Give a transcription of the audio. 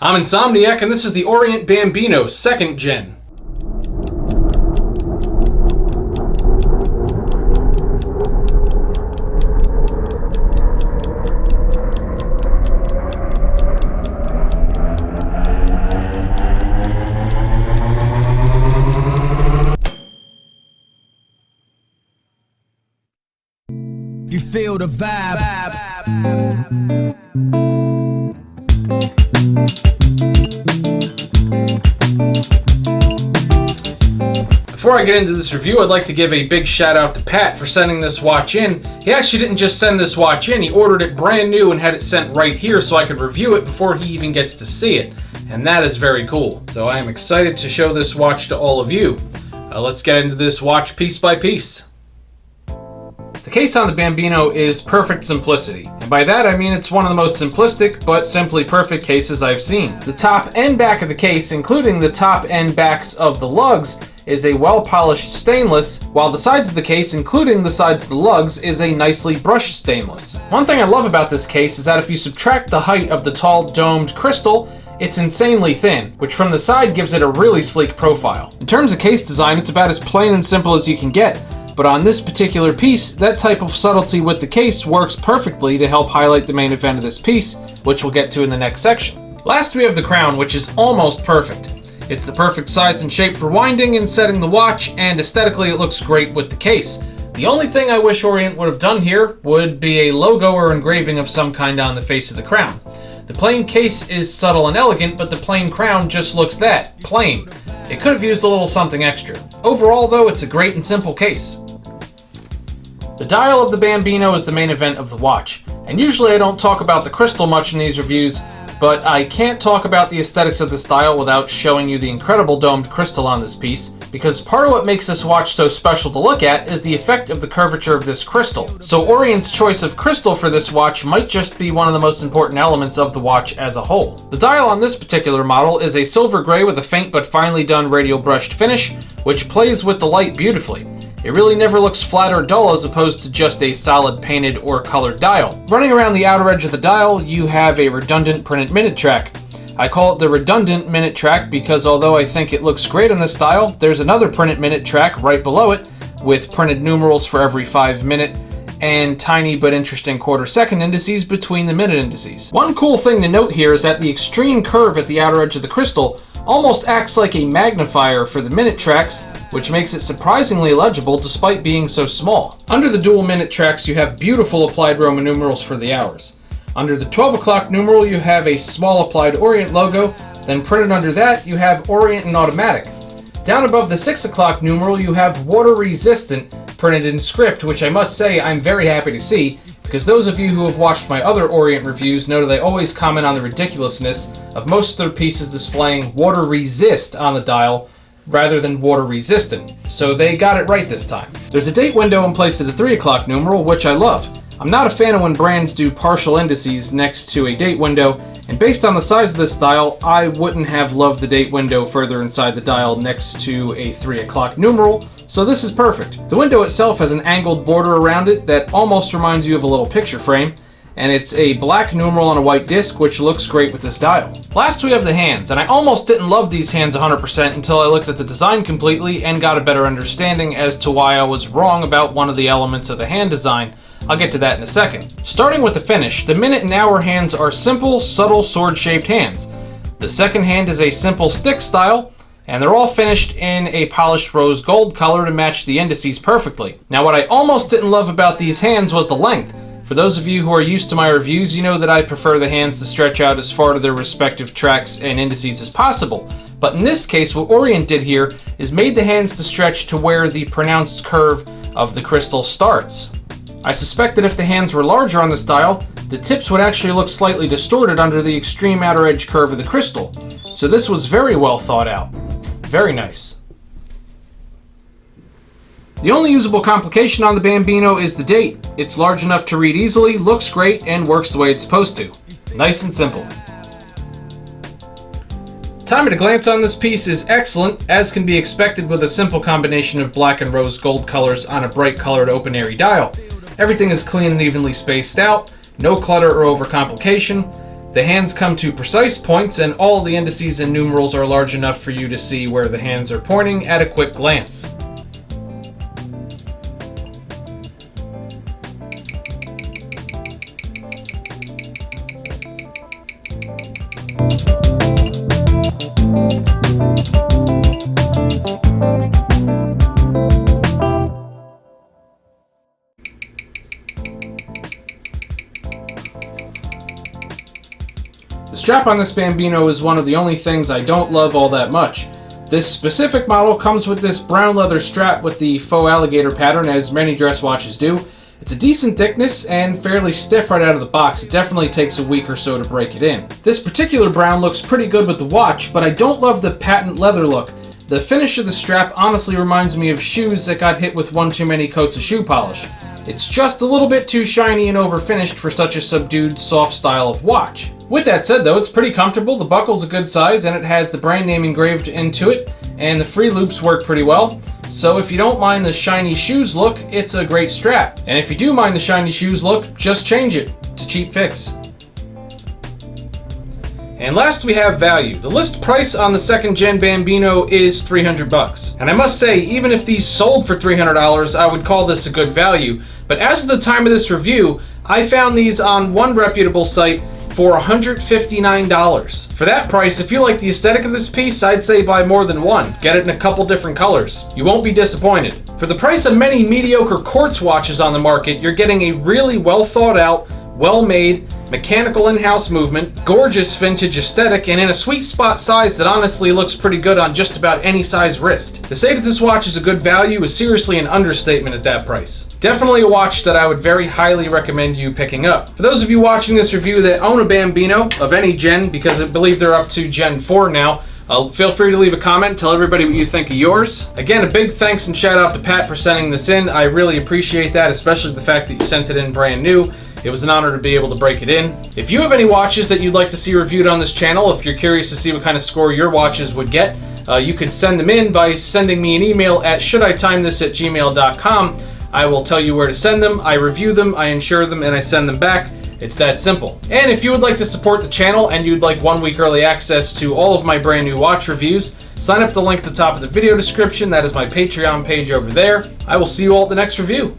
I'm Insomniac, and this is the Orient Bambino 2nd Gen. You feel the vibe. Before I get into this review, I'd like to give a big shout out to Pat for sending this watch in. He actually didn't just send this watch in, he ordered it brand new and had it sent right here so I could review it before he even gets to see it. And that is very cool. So I am excited to show this watch to all of you. Let's get into this watch piece by piece. The case on the Bambino is perfect simplicity, and by that I mean it's one of the most simplistic but simply perfect cases I've seen. The top and back of the case, including the top and backs of the lugs, is a well-polished stainless, while the sides of the case, including the sides of the lugs, is a nicely brushed stainless. One thing I love about this case is that if you subtract the height of the tall domed crystal, it's insanely thin, which from the side gives it a really sleek profile. In terms of case design, it's about as plain and simple as you can get. But on this particular piece, that type of subtlety with the case works perfectly to help highlight the main event of this piece, which we'll get to in the next section. Last we have the crown, which is almost perfect. It's the perfect size and shape for winding and setting the watch, and aesthetically it looks great with the case. The only thing I wish Orient would have done here would be a logo or engraving of some kind on the face of the crown. The plain case is subtle and elegant, but the plain crown just looks that, plain. It could have used a little something extra. Overall though, it's a great and simple case. The dial of the Bambino is the main event of the watch, and usually I don't talk about the crystal much in these reviews, but I can't talk about the aesthetics of this dial without showing you the incredible domed crystal on this piece, because part of what makes this watch so special to look at is the effect of the curvature of this crystal. So Orient's choice of crystal for this watch might just be one of the most important elements of the watch as a whole. The dial on this particular model is a silver gray with a faint but finely done radial brushed finish, which plays with the light beautifully. It really never looks flat or dull as opposed to just a solid painted or colored dial. Running around the outer edge of the dial, you have a redundant printed minute track. I call it the redundant minute track because although I think it looks great on this dial, there's another printed minute track right below it with printed numerals for every 5 minute and tiny but interesting quarter-second indices between the minute indices. One cool thing to note here is that the extreme curve at the outer edge of the crystal almost acts like a magnifier for the minute tracks, which makes it surprisingly legible despite being so small. Under the dual minute tracks, you have beautiful applied Roman numerals for the hours. Under the 12 o'clock numeral, you have a small applied Orient logo, then printed under that, you have Orient and Automatic. Down above the 6 o'clock numeral, you have Water Resistant printed in script, which I must say I'm very happy to see, because those of you who have watched my other Orient reviews know that I always comment on the ridiculousness of most of their pieces displaying Water Resist on the dial, rather than water resistant, so they got it right this time. There's a date window in place of the 3 o'clock numeral, which I love. I'm not a fan of when brands do partial indices next to a date window, and based on the size of this dial, I wouldn't have loved the date window further inside the dial next to a 3 o'clock numeral, so this is perfect. The window itself has an angled border around it that almost reminds you of a little picture frame, and it's a black numeral on a white disc, which looks great with this dial. Last we have the hands, and I almost didn't love these hands 100% until I looked at the design completely and got a better understanding as to why I was wrong about one of the elements of the hand design. I'll get to that in a second. Starting with the finish, the minute and hour hands are simple, subtle sword-shaped hands. The second hand is a simple stick style, and they're all finished in a polished rose gold color to match the indices perfectly. Now what I almost didn't love about these hands was the length. For those of you who are used to my reviews, you know that I prefer the hands to stretch out as far to their respective tracks and indices as possible. But in this case, what Orient did here is made the hands to stretch to where the pronounced curve of the crystal starts. I suspect that if the hands were larger on this dial, the tips would actually look slightly distorted under the extreme outer edge curve of the crystal. So this was very well thought out. Very nice. The only usable complication on the Bambino is the date. It's large enough to read easily, looks great, and works the way it's supposed to. Nice and simple. Time at a glance on this piece is excellent, as can be expected with a simple combination of black and rose gold colors on a bright colored open airy dial. Everything is clean and evenly spaced out, no clutter or overcomplication. The hands come to precise points, and all the indices and numerals are large enough for you to see where the hands are pointing at a quick glance. The strap on this Bambino is one of the only things I don't love all that much. This specific model comes with this brown leather strap with the faux alligator pattern, as many dress watches do. It's a decent thickness and fairly stiff right out of the box. It definitely takes a week or so to break it in. This particular brown looks pretty good with the watch, but I don't love the patent leather look. The finish of the strap honestly reminds me of shoes that got hit with one too many coats of shoe polish. It's just a little bit too shiny and over-finished for such a subdued, soft style of watch. With that said though, it's pretty comfortable, the buckle's a good size, and it has the brand name engraved into it, and the free loops work pretty well. So if you don't mind the shiny shoes look, it's a great strap. And if you do mind the shiny shoes look, just change it to Cheap Fix. And last we have value. The list price on the 2nd Gen Bambino is $300. And I must say, even if these sold for $300, I would call this a good value. But as of the time of this review, I found these on one reputable site for $159. For that price, if you like the aesthetic of this piece, I'd say buy more than one. Get it in a couple different colors. You won't be disappointed. For the price of many mediocre quartz watches on the market, you're getting a really well thought out, well-made, mechanical in-house movement, gorgeous vintage aesthetic, and in a sweet spot size that honestly looks pretty good on just about any size wrist. To say that this watch is a good value is seriously an understatement at that price. Definitely a watch that I would very highly recommend you picking up. For those of you watching this review that own a Bambino of any gen, because I believe they're up to Gen 4 now, feel free to leave a comment, tell everybody what you think of yours. Again, a big thanks and shout out to Pat for sending this in. I really appreciate that, especially the fact that you sent it in brand new. It was an honor to be able to break it in. If you have any watches that you'd like to see reviewed on this channel, if you're curious to see what kind of score your watches would get, you could send them in by sending me an email at shoulditimethis@gmail.com. I will tell you where to send them, I review them, I insure them, and I send them back. It's that simple. And if you would like to support the channel and you'd like 1 week early access to all of my brand new watch reviews, sign up at the link at the top of the video description. That is my Patreon page over there. I will see you all at the next review.